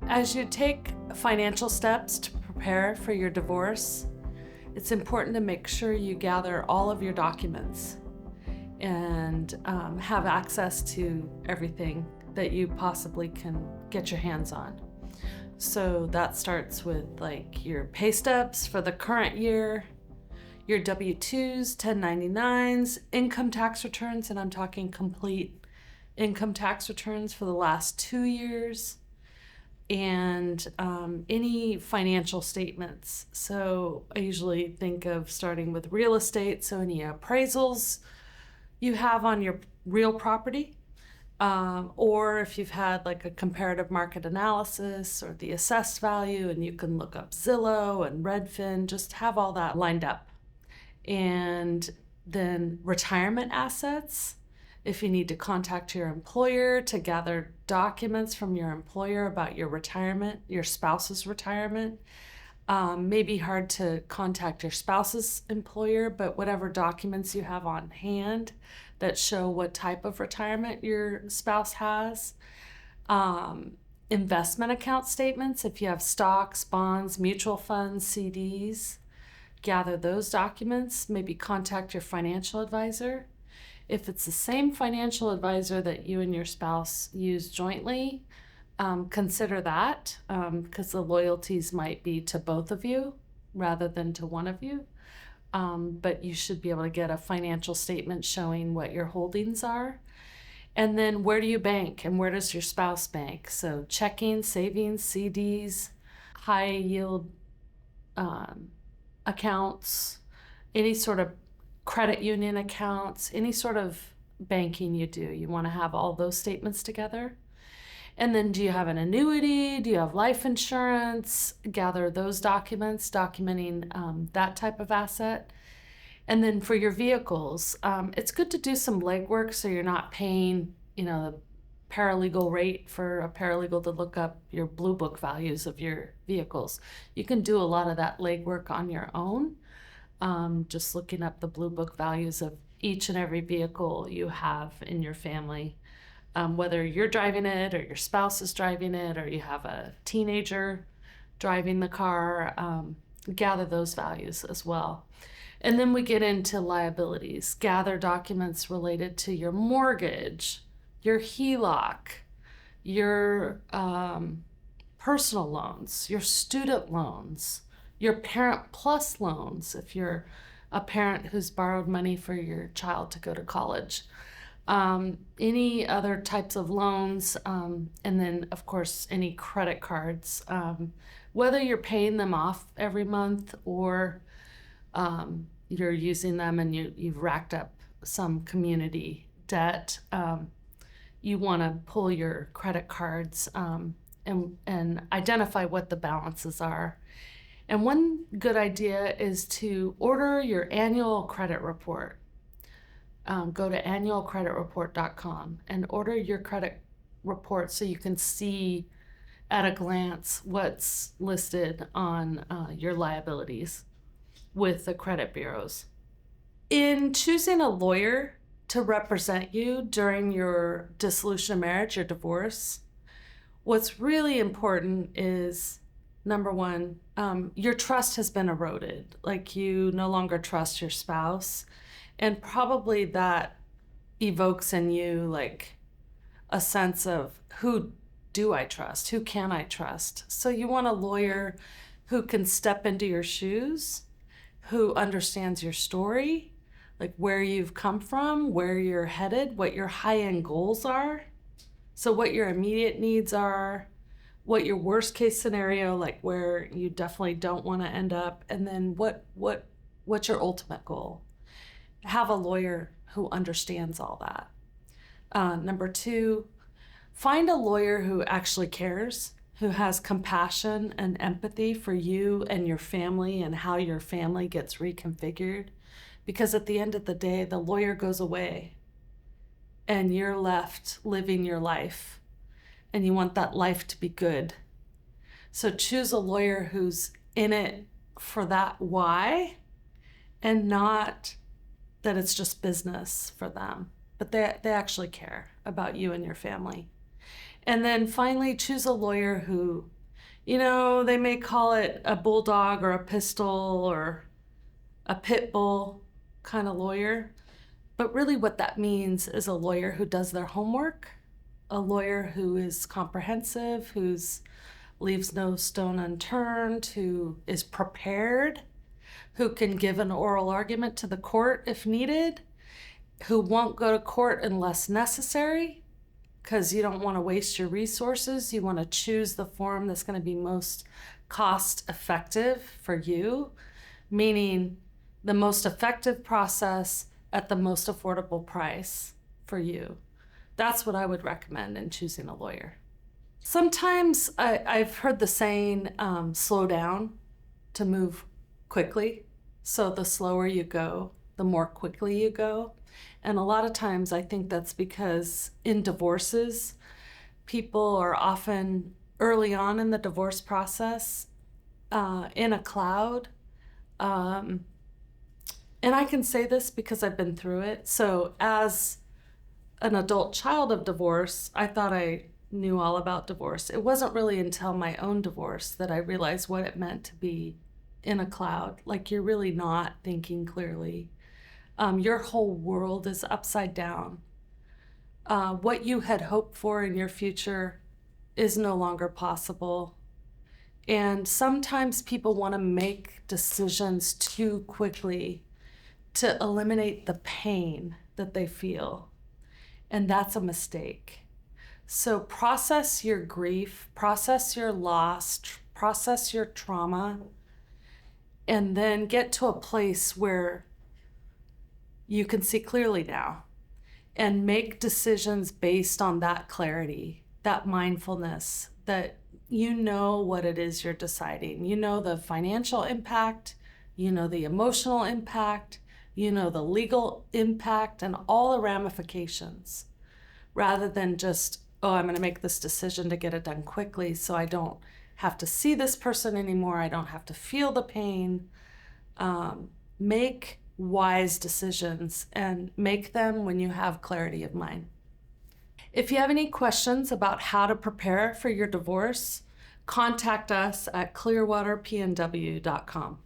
As you take financial steps to prepare for your divorce, it's important to make sure you gather all of your documents and have access to everything that you possibly can get your hands on. So that starts with like your pay stubs for the current year, your W-2s, 1099s, income tax returns, and I'm talking complete income tax returns for the last 2 years, and any financial statements. So I usually think of starting with real estate, so any appraisals you have on your real property, or if you've had like a comparative market analysis or the assessed value, and you can look up Zillow and Redfin, just have all that lined up. And then retirement assets, if you need to contact your employer to gather documents from your employer about your retirement, your spouse's retirement. May be hard to contact your spouse's employer, but whatever documents you have on hand that show what type of retirement your spouse has. Investment account statements, if you have stocks, bonds, mutual funds, CDs, gather those documents. Maybe contact your financial advisor. If it's the same financial advisor that you and your spouse use jointly, consider that, because the loyalties might be to both of you rather than to one of you. But you should be able to get a financial statement showing what your holdings are. And then where do you bank and where does your spouse bank? So checking, savings, CDs, high yield accounts, any sort of credit union accounts, any sort of banking you do. You want to have all those statements together. And then do you have an annuity? Do you have life insurance? Gather those documents, documenting that type of asset. And then for your vehicles, it's good to do some legwork so you're not paying, the paralegal rate for a paralegal to look up your Blue Book values of your vehicles. You can do a lot of that legwork on your own, just looking up the Blue Book values of each and every vehicle you have in your family. Whether you're driving it or your spouse is driving it or you have a teenager driving the car, gather those values as well. And then we get into liabilities. Gather documents related to your mortgage, your HELOC, your personal loans, your student loans, your Parent Plus loans if you're a parent who's borrowed money for your child to go to college. Any other types of loans, and then of course any credit cards, whether you're paying them off every month or you're using them and you've racked up some community debt. You want to pull your credit cards and identify what the balances are. And one good idea is to order your annual credit report. Go to annualcreditreport.com and order your credit report so you can see at a glance what's listed on your liabilities with the credit bureaus. In choosing a lawyer to represent you during your dissolution of marriage, your divorce, what's really important is, number one, your trust has been eroded. Like you no longer trust your spouse. And probably that evokes in you like a sense of who do I trust? Who can I trust? So you want a lawyer who can step into your shoes, who understands your story, like where you've come from, where you're headed, what your high-end goals are. So what your immediate needs are, what your worst case scenario, like where you definitely don't want to end up, and then what's your ultimate goal. Have a lawyer who understands all that. Number two, find a lawyer who actually cares, who has compassion and empathy for you and your family and how your family gets reconfigured. Because at the end of the day, the lawyer goes away and you're left living your life and you want that life to be good. So choose a lawyer who's in it for that why and not that it's just business for them, but they actually care about you and your family. And then finally, choose a lawyer who They may call it a bulldog or a pistol or a pit bull kind of lawyer. But really, what that means is a lawyer who does their homework, a lawyer who is comprehensive, who leaves no stone unturned, who is prepared, who can give an oral argument to the court if needed, who won't go to court unless necessary, because you don't want to waste your resources. You want to choose the form that's going to be most cost effective for you, meaning the most effective process at the most affordable price for you. That's what I would recommend in choosing a lawyer. Sometimes I've heard the saying, slow down to move quickly. So the slower you go, the more quickly you go. And a lot of times I think that's because in divorces, people are often early on in the divorce process in a cloud. And I can say this because I've been through it. So as an adult child of divorce, I thought I knew all about divorce. It wasn't really until my own divorce that I realized what it meant to be in a cloud. Like, you're really not thinking clearly. Your whole world is upside down. What you had hoped for in your future is no longer possible. And sometimes people want to make decisions too quickly to eliminate the pain that they feel. And that's a mistake. So process your grief, process your loss, process your trauma, and then get to a place where you can see clearly now and make decisions based on that clarity, that mindfulness, that you know what it is you're deciding. You know the financial impact, you know the emotional impact, you know the legal impact and all the ramifications, rather than just, oh, I'm going to make this decision to get it done quickly so I don't have to see this person anymore. I don't have to feel the pain. Make wise decisions and make them when you have clarity of mind. If you have any questions about how to prepare for your divorce, contact us at clearwaterpnw.com.